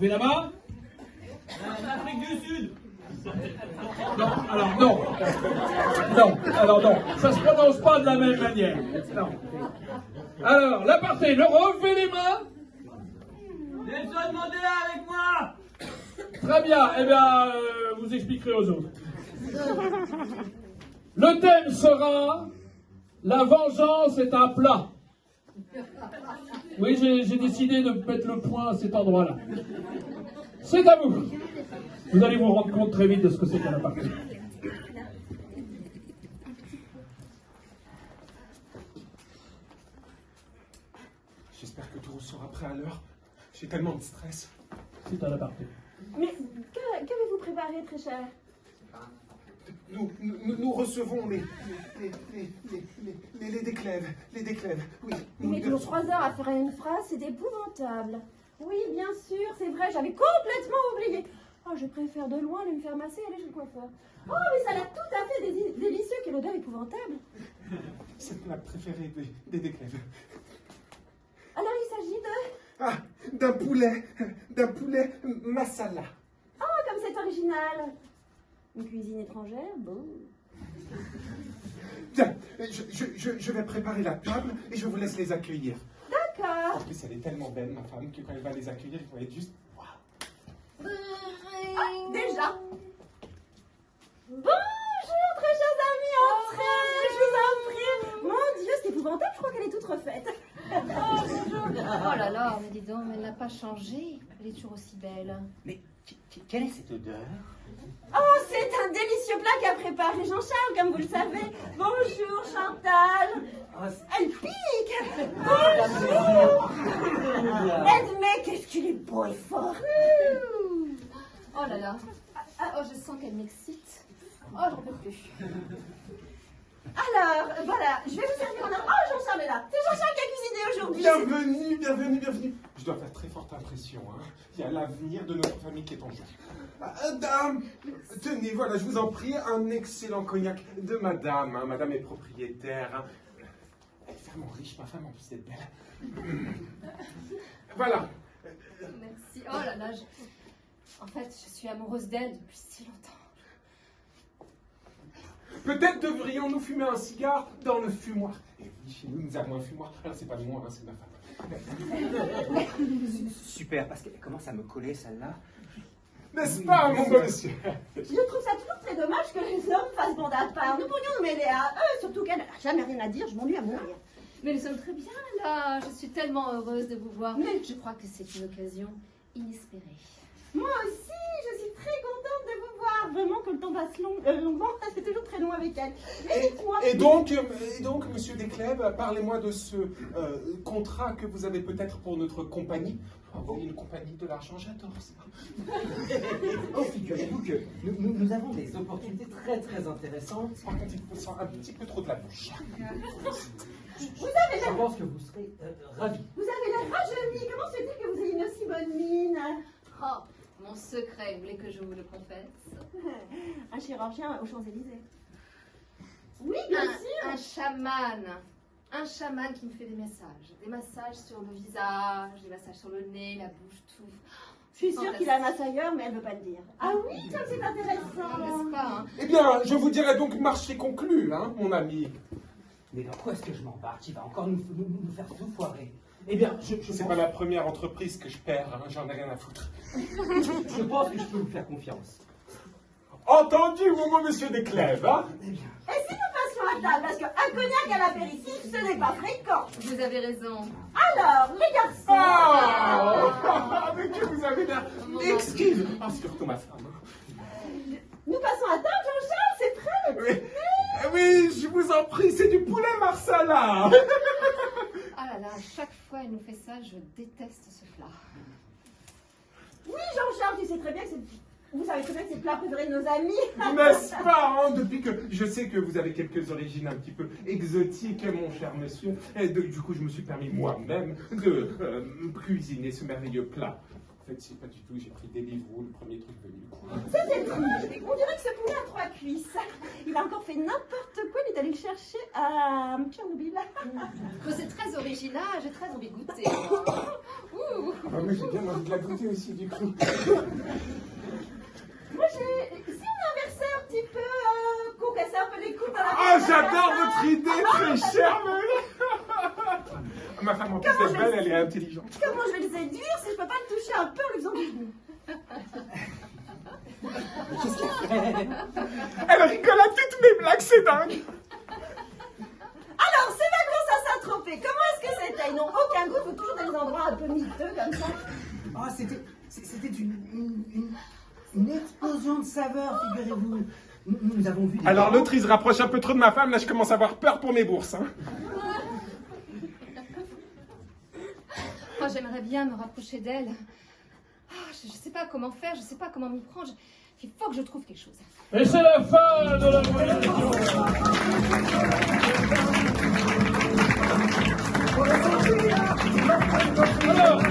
Levez la main. L'Afrique du Sud. Non, alors non. Non, alors non. Ça se prononce pas de la même manière. Non. Alors, l'aparté, le relevez les mains. Nelson Mandela avec moi. Très bien, eh bien, vous expliquerez aux autres. Le thème sera « La vengeance est un plat ». Oui, j'ai décidé de mettre le point à cet endroit-là. C'est à vous. Vous allez vous rendre compte très vite de ce que c'est qu'un aparté. J'espère que tout sera prêt à l'heure. J'ai tellement de stress. C'est un aparté. Mais qu'avez-vous préparé, très cher? Nous recevons les déclèves. Les déclèves, oui. Mais toujours 3 heures à faire une phrase, c'est épouvantable. Oui, bien sûr, c'est vrai, j'avais complètement oublié. Oh, je préfère de loin aller me faire masser et aller chez le coiffeur. Oh, mais ça a l'air tout à fait délicieux, quelle odeur épouvantable. C'est le plat préféré des déclèves. Alors, il s'agit de... Ah, d'un poulet masala. Oh, comme c'est original. Une cuisine étrangère, bon. Bien, je vais préparer la table et je vous laisse les accueillir. D'accord. En plus, elle est tellement belle, ma femme, que quand elle va les accueillir, il va être juste... Waouh. Ah, déjà. Bonjour, très chers amis, entrez, je vous en prie. Mon Dieu, c'est épouvantable, je crois qu'elle est toute refaite. Oh là là, mais dis donc, elle n'a pas changé. Elle est toujours aussi belle. Mais quelle est cette odeur? Oh, c'est un délicieux plat qu'a préparé Jean-Charles, comme vous le savez. Bonjour, Chantal. Elle pique. Bonjour. Edmé, qu'est-ce qu'il est beau et fort. Oh là là. Oh, je sens qu'elle m'excite. Oh, j'en peux plus. Alors, voilà, je vais vous servir en un... Oh, Jean-Charles est là. C'est Jean-Charles qui a cuisiné aujourd'hui. Bienvenue. Je dois faire très forte impression. Hein. Il y a l'avenir de notre famille qui est en jeu. Dame, tenez, voilà, je vous en prie, un excellent cognac de madame. Hein. Madame est propriétaire. Hein. Elle est vraiment riche, ma femme, en plus, c'est belle. Voilà. Merci. Oh là là, en fait, je suis amoureuse d'elle depuis si longtemps. Peut-être devrions-nous fumer un cigare dans le fumoir. Et oui, chez nous, nous avons un fumoir. Alors, c'est pas de moi, hein, c'est de ma femme. Super, parce qu'elle commence à me coller celle-là. N'est-ce pas, mon bon monsieur? Je trouve ça toujours très dommage que les hommes fassent bande à part. Nous pourrions nous mêler à eux, surtout qu'elle n'a jamais rien à dire, je m'ennuie à mourir. Mais nous sommes très bien là. Je suis tellement heureuse de vous voir. Mais je crois que c'est une occasion inespérée. Moi aussi, je suis très contente de vous voir. Vraiment que le temps passe longuement, c'est toujours très long avec elle. Mais dites-moi... Et donc, monsieur Desclèves, parlez-moi de ce contrat que vous avez peut-être pour notre compagnie. Oh, une compagnie de l'argent, j'adore ça. Oh, figurez-vous que nous avons des opportunités très intéressantes. Par contre, il faut un petit peu trop de la bouche. Vous avez Je pense que vous serez ravis. Vous avez l'air rajeuni. Comment se fait-il que vous ayez une aussi bonne mine? Oh, mon secret, vous voulez que je vous le confesse? Un chirurgien aux Champs-Élysées. Oui, bien sûr. Un chaman. Un chaman qui me fait des massages. Des massages sur le visage, des massages sur le nez, la bouche, tout. Je suis sûre qu'il a un masse ailleurs, mais elle ne veut pas le dire. Ah oui, comme c'est intéressant. N'est-ce pas, hein? Eh bien, je vous dirais donc marché conclu, hein, mon ami. Mais dans quoi est-ce que je m'embarque? Il va encore nous faire tout foirer. Eh bien, C'est pas la première entreprise que je perds, hein, j'en ai rien à foutre. je pense que je peux vous faire confiance. Entendu, mon bon monsieur Desclèves, hein? Eh bien, Et si nous passions à table, parce qu'un cognac à l'apéritif, ce n'est pas fréquent. Vous avez raison. Alors, les garçons. Ah, mais que vous avez l'air exquise. Ah, surtout ma femme. Nous passons à table, Jean-Charles, c'est prêt le Oui, oui, je vous en prie, c'est du poulet marsala. Ah là là, à chaque fois elle nous fait ça, je déteste ce plat. Oui, Jean-Charles, tu sais très bien que c'est... Vous savez très bien que c'est le plat préféré de nos amis. N'est-ce pas, hein, depuis que je sais que vous avez quelques origines un petit peu exotiques, mon cher monsieur, et du coup je me suis permis moi-même de cuisiner ce merveilleux plat fait, c'est pas du tout. J'ai pris Deliveroo, le premier truc venu. C'est étrange. On dirait que ce poulet a 3 cuisses. Il a encore fait n'importe quoi. Il est allé le chercher à Tchernobyl. Oh, c'est très original, j'ai très envie de goûter. Ouh. Ah, moi, j'ai bien envie de la goûter aussi, du coup. Moi, j'ai ici un inverseur un petit peu casser un peu les coups dans la Ah, j'adore votre idée, très chère, ma femme, en plus, elle est belle, elle est intelligente. Comment je vais le séduire si je peux pas le toucher un peu en lui faisant du genoux? Qu'est-ce qu'elle fait? Elle rigole à toutes mes blagues, c'est dingue. Alors, ces vacances à Saint-Tropez, comment est-ce que c'était? Ils n'ont aucun goût, il faut toujours des endroits un peu miteux comme ça. Ah, c'était une explosion de saveurs, figurez-vous. Nous avons vu des... Alors, l'autre, il se rapproche un peu trop de ma femme. Là, je commence à avoir peur pour mes bourses. Hein. Oh, j'aimerais bien me rapprocher d'elle. Oh, je ne sais pas comment faire, je ne sais pas comment m'y prendre. Il faut que je trouve quelque chose. Et c'est la fin de la voyage. Alors,